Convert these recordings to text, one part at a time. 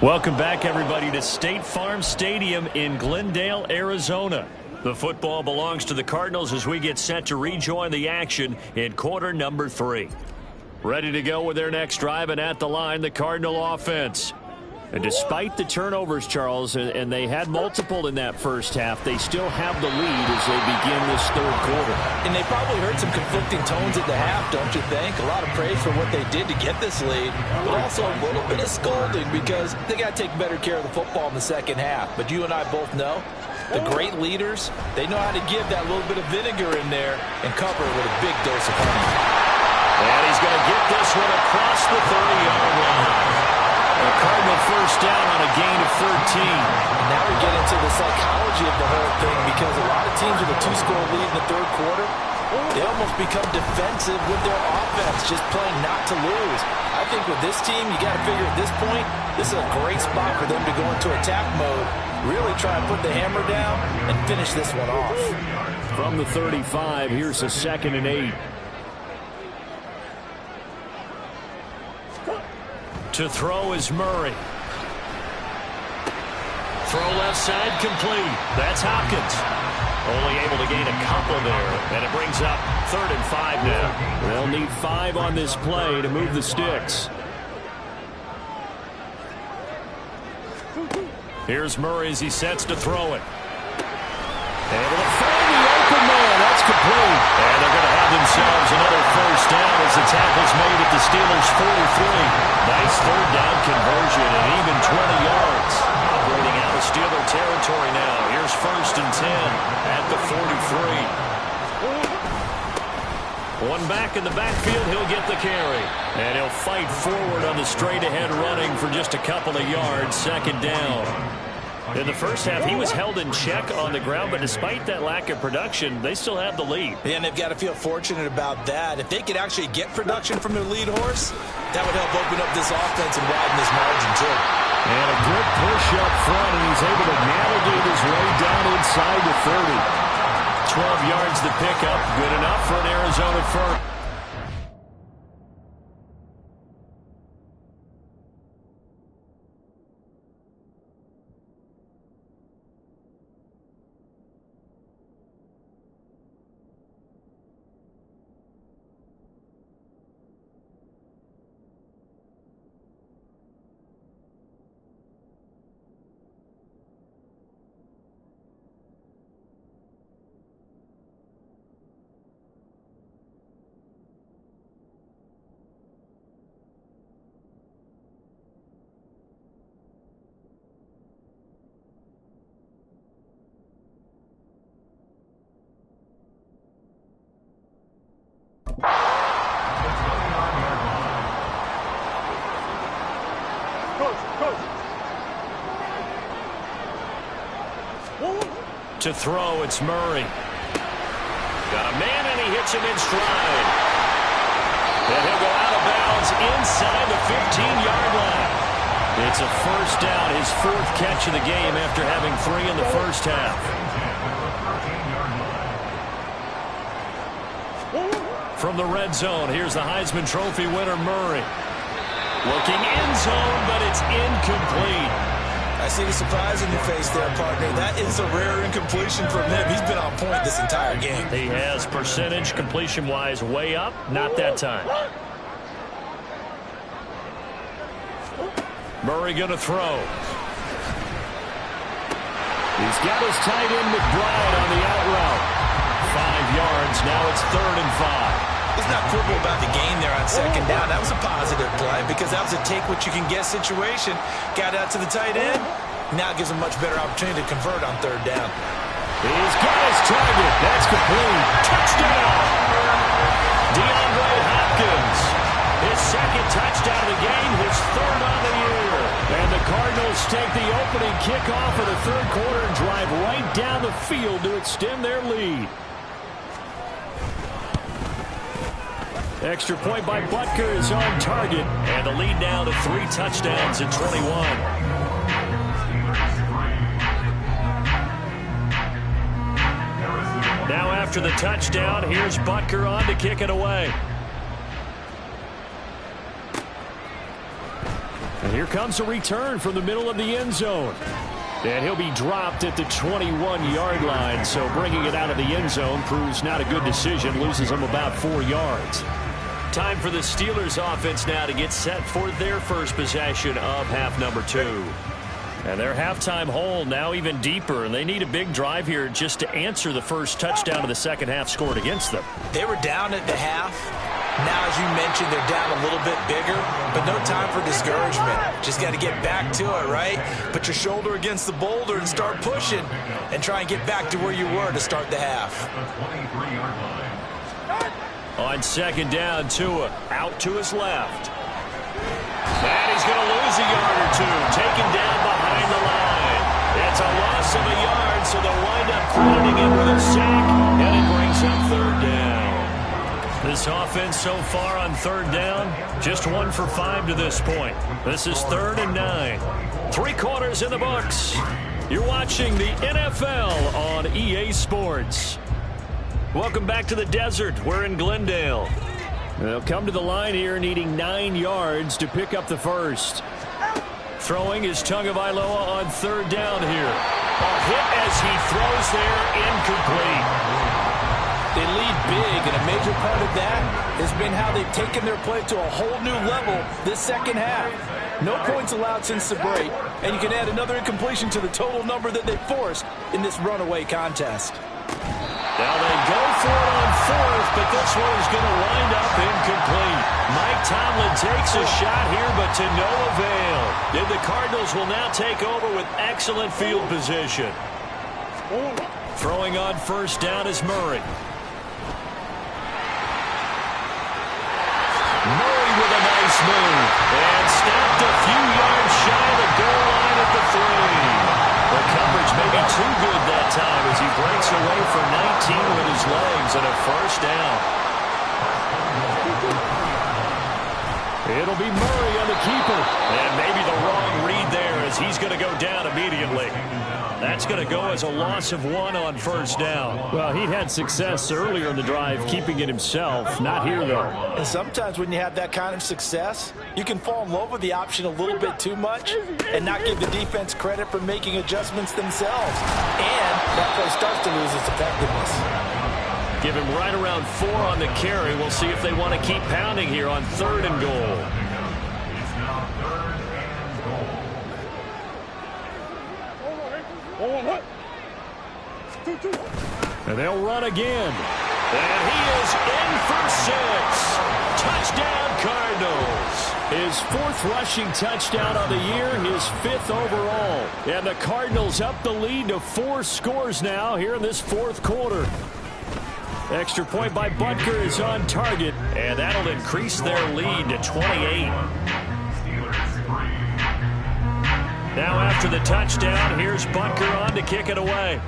Welcome back, everybody, to State Farm Stadium in Glendale, Arizona. The football belongs to the Cardinals as we get set to rejoin the action in quarter number 3. Ready to go with their next drive, and at the line, the Cardinal offense. And despite the turnovers, Charles, and they had multiple in that first half, they still have the lead as they begin this third quarter. And they probably heard some conflicting tones at the half, don't you think? A lot of praise for what they did to get this lead, but also a little bit of scolding because they got to take better care of the football in the second half. But you and I both know the great leaders, they know how to give that little bit of vinegar in there and cover it with a big dose of honey. And he's going to get this one across the 30-yard line. A Cardinal first down on a gain of 13. And now we get into the psychology of the whole thing because a lot of teams with a 2-score lead in the third quarter, they almost become defensive with their offense, just playing not to lose. I think with this team, you got to figure at this point, this is a great spot for them to go into attack mode, really try to put the hammer down and finish this one off. From the 35, here's a 2nd and 8. To throw is Murray. Throw left side complete. That's Hopkins. Only able to gain a couple there, and it brings up 3rd and 5 now. They'll need 5 on this play to move the sticks. Here's Murray as he sets to throw it. Able to find the open man. That's complete. And they're going to have themselves another first down as the tackle's made at the Steelers' 43. Nice third down conversion and even 20 yards. Operating out of Steeler territory now. Here's 1st and 10 at the 43. One back in the backfield, he'll get the carry. And he'll fight forward on the straight-ahead running for just a couple of yards. 2nd down. In the first half, he was held in check on the ground, but despite that lack of production, they still have the lead. And they've got to feel fortunate about that. If they could actually get production from their lead horse, that would help open up this offense and widen this margin, too. And a good push up front, and he's able to navigate his way down inside the 30. 12 yards to pick up. Good enough for an Arizona first. To throw, it's Murray. Got a man, and he hits him in stride. And he'll go out of bounds inside the 15-yard line. It's a first down, his 4th catch of the game after having 3 in the first half. From the red zone, here's the Heisman Trophy winner, Murray. Looking end zone, but it's incomplete. I see the surprise in your face there, partner. That is a rare incompletion from him. He's been on point this entire game. He has percentage completion-wise way up. Not that time. Murray going to throw. He's got his tight end McBride on the out route. 5 yards. Now it's 3rd and 5. Let's not quibble about the gain there on 2nd down. That was a positive play because that was a take-what-you-can-get situation. Got out to the tight end. Now it gives him a much better opportunity to convert on 3rd down. He's got his target. That's complete. Touchdown! DeAndre Hopkins. His 2nd touchdown of the game, his 3rd on the year. And the Cardinals take the opening kickoff of the third quarter and drive right down the field to extend their lead. Extra point by Butker is on target. And the lead now to 3 touchdowns at 21. Now after the touchdown, here's Butker on to kick it away. And here comes a return from the middle of the end zone. And he'll be dropped at the 21-yard line. So bringing it out of the end zone proves not a good decision. Loses him about 4 yards. Time for the Steelers offense now to get set for their first possession of half number 2. And their halftime hole now even deeper, and they need a big drive here just to answer the first touchdown of the second half scored against them. They were down at the half. Now, as you mentioned, they're down a little bit bigger, but no time for discouragement. Just got to get back to it, right? Put your shoulder against the boulder and start pushing and try and get back to where you were to start the half. On second down, Tua out to his left. And he's going to lose a yard or two. Taken down behind the line. It's a loss of a yard, so they'll wind up crediting him with a sack, and it brings up third down. This offense so far on third down, just 1 for 5 to this point. This is 3rd and 9. 3 quarters in the books. You're watching the NFL on EA Sports. Welcome back to the desert. We're in Glendale. They'll come to the line here needing 9 yards to pick up the first. Throwing is Tagovailoa on third down here. A hit as he throws there, incomplete. They lead big, and a major part of that has been how they've taken their play to a whole new level this second half. No points allowed since the break, and you can add another incompletion to the total number that they forced in this runaway contest. Now they go for it on fourth, but this one is going to wind up incomplete. Mike Tomlin takes a shot here, but to no avail. And the Cardinals will now take over with excellent field position. Throwing on first down is Murray. Murray with a nice move. And stopped a few yards shy of the goal line at the 3. The coverage may be too good that time as he breaks away for 19 with his legs and a first down. It'll be Murray on the keeper. And maybe the wrong read there as he's going to go down immediately. That's going to go as a loss of 1 on first down. Well, he'd had success earlier in the drive keeping it himself. Not here, though. And sometimes when you have that kind of success, you can fall in love with the option a little bit too much and not give the defense credit for making adjustments themselves. And that play starts to lose its effectiveness. Give him right around 4 on the carry. We'll see if they want to keep pounding here on 3rd and goal. And they'll run again. And he is in for 6. Touchdown, Cardinals. His 4th rushing touchdown of the year, his 5th overall. And the Cardinals up the lead to 4 scores now here in this 4th quarter. Extra point by Butker is on target, and that'll increase their lead to 28. Now after the touchdown, here's Butker on to kick it away.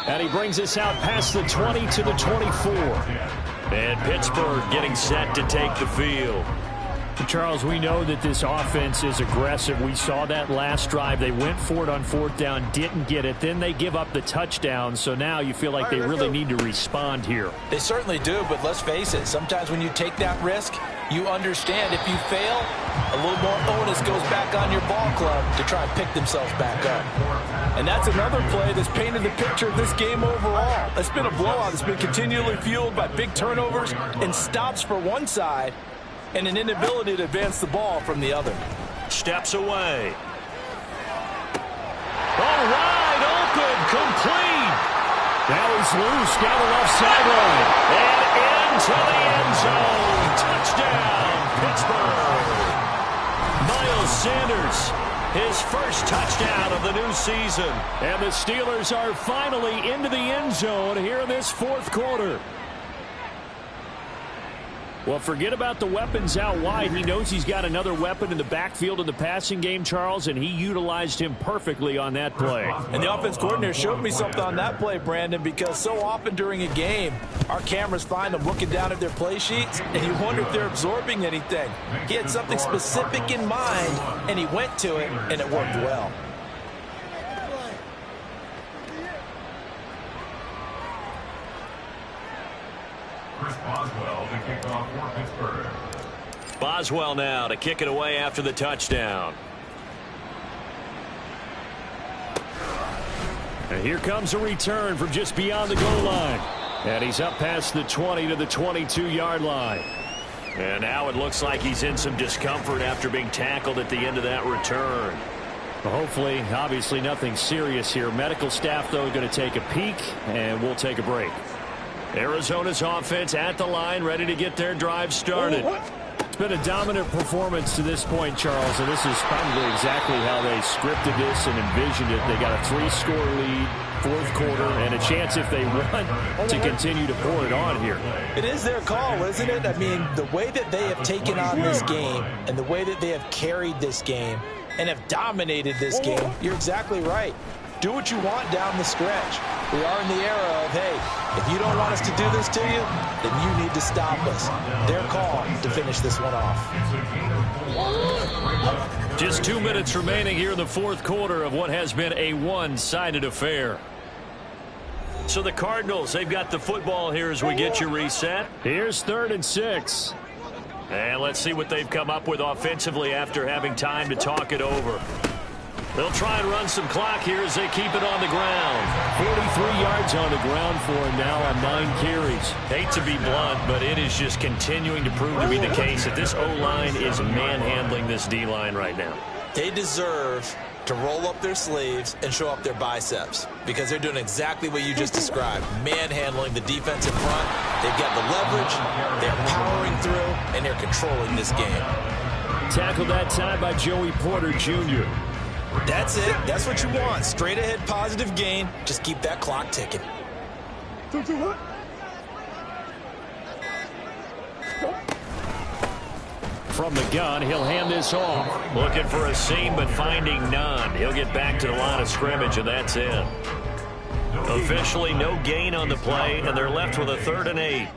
And he brings us out past the 20 to the 24. And Pittsburgh getting set to take the field. Charles, we know that this offense is aggressive. We saw that last drive. They went for it on 4th down, didn't get it. Then they give up the touchdown. So now you feel like they really need to respond here. They certainly do, but let's face it. Sometimes when you take that risk, you understand if you fail, a little more onus goes back on your ball club to try and pick themselves back up. And that's another play that's painted the picture of this game overall. It's been a blowout that's been continually fueled by big turnovers and stops for one side and an inability to advance the ball from the other. Steps away. All wide open, complete. Now he's loose down the left sideline. And into the end zone. Touchdown, Pittsburgh. Miles Sanders, his first touchdown of the new season. And the Steelers are finally into the end zone here in this 4th quarter. Well, forget about the weapons out wide. He knows he's got another weapon in the backfield in the passing game, Charles, and he utilized him perfectly on that play. And the offense coordinator showed me something on that play, Brandon, because so often during a game, our cameras find them looking down at their play sheets, and you wonder if they're absorbing anything. He had something specific in mind, and he went to it, and it worked well. Boswell now to kick it away after the touchdown. And here comes a return from just beyond the goal line. And he's up past the 20 to the 22-yard line. And now it looks like he's in some discomfort after being tackled at the end of that return. Well, hopefully, obviously nothing serious here. Medical staff, though, going to take a peek, and we'll take a break. Arizona's offense at the line, ready to get their drive started. It's been a dominant performance to this point, Charles, and this is probably exactly how they scripted this and envisioned it. They got a 3-score lead, fourth quarter, and a chance if they want to continue to pour it on here. It is their call, isn't it? I mean, the way that they have taken on this game and the way that they have carried this game and have dominated this game, you're exactly right. Do what you want down the stretch. We are in the era of, hey, if you don't want us to do this to you, then you need to stop us. Their call to finish this one off. Just 2 minutes remaining here in the fourth quarter of what has been a one-sided affair. So the Cardinals, they've got the football here as we get you reset. Here's 3rd and 6. And let's see what they've come up with offensively after having time to talk it over. They'll try and run some clock here as they keep it on the ground. 43 yards on the ground for him now on 9 carries. Hate to be blunt, but it is just continuing to prove to be the case that this O-line is manhandling this D-line right now. They deserve to roll up their sleeves and show up their biceps because they're doing exactly what you just described, manhandling the defense in front. They've got the leverage, they're powering through, and they're controlling this game. Tackled that time by Joey Porter Jr. That's it. That's what you want. Straight ahead positive gain. Just keep that clock ticking. From the gun, he'll hand this off. Looking for a seam, but finding none. He'll get back to the line of scrimmage, and that's it. Officially no gain on the play, and they're left with a 3rd and 8.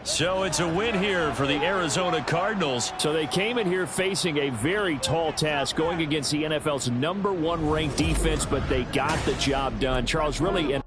So it's a win here for the Arizona Cardinals. So they came in here facing a very tall task, going against the NFL's #1 ranked defense, but they got the job done. Charles, really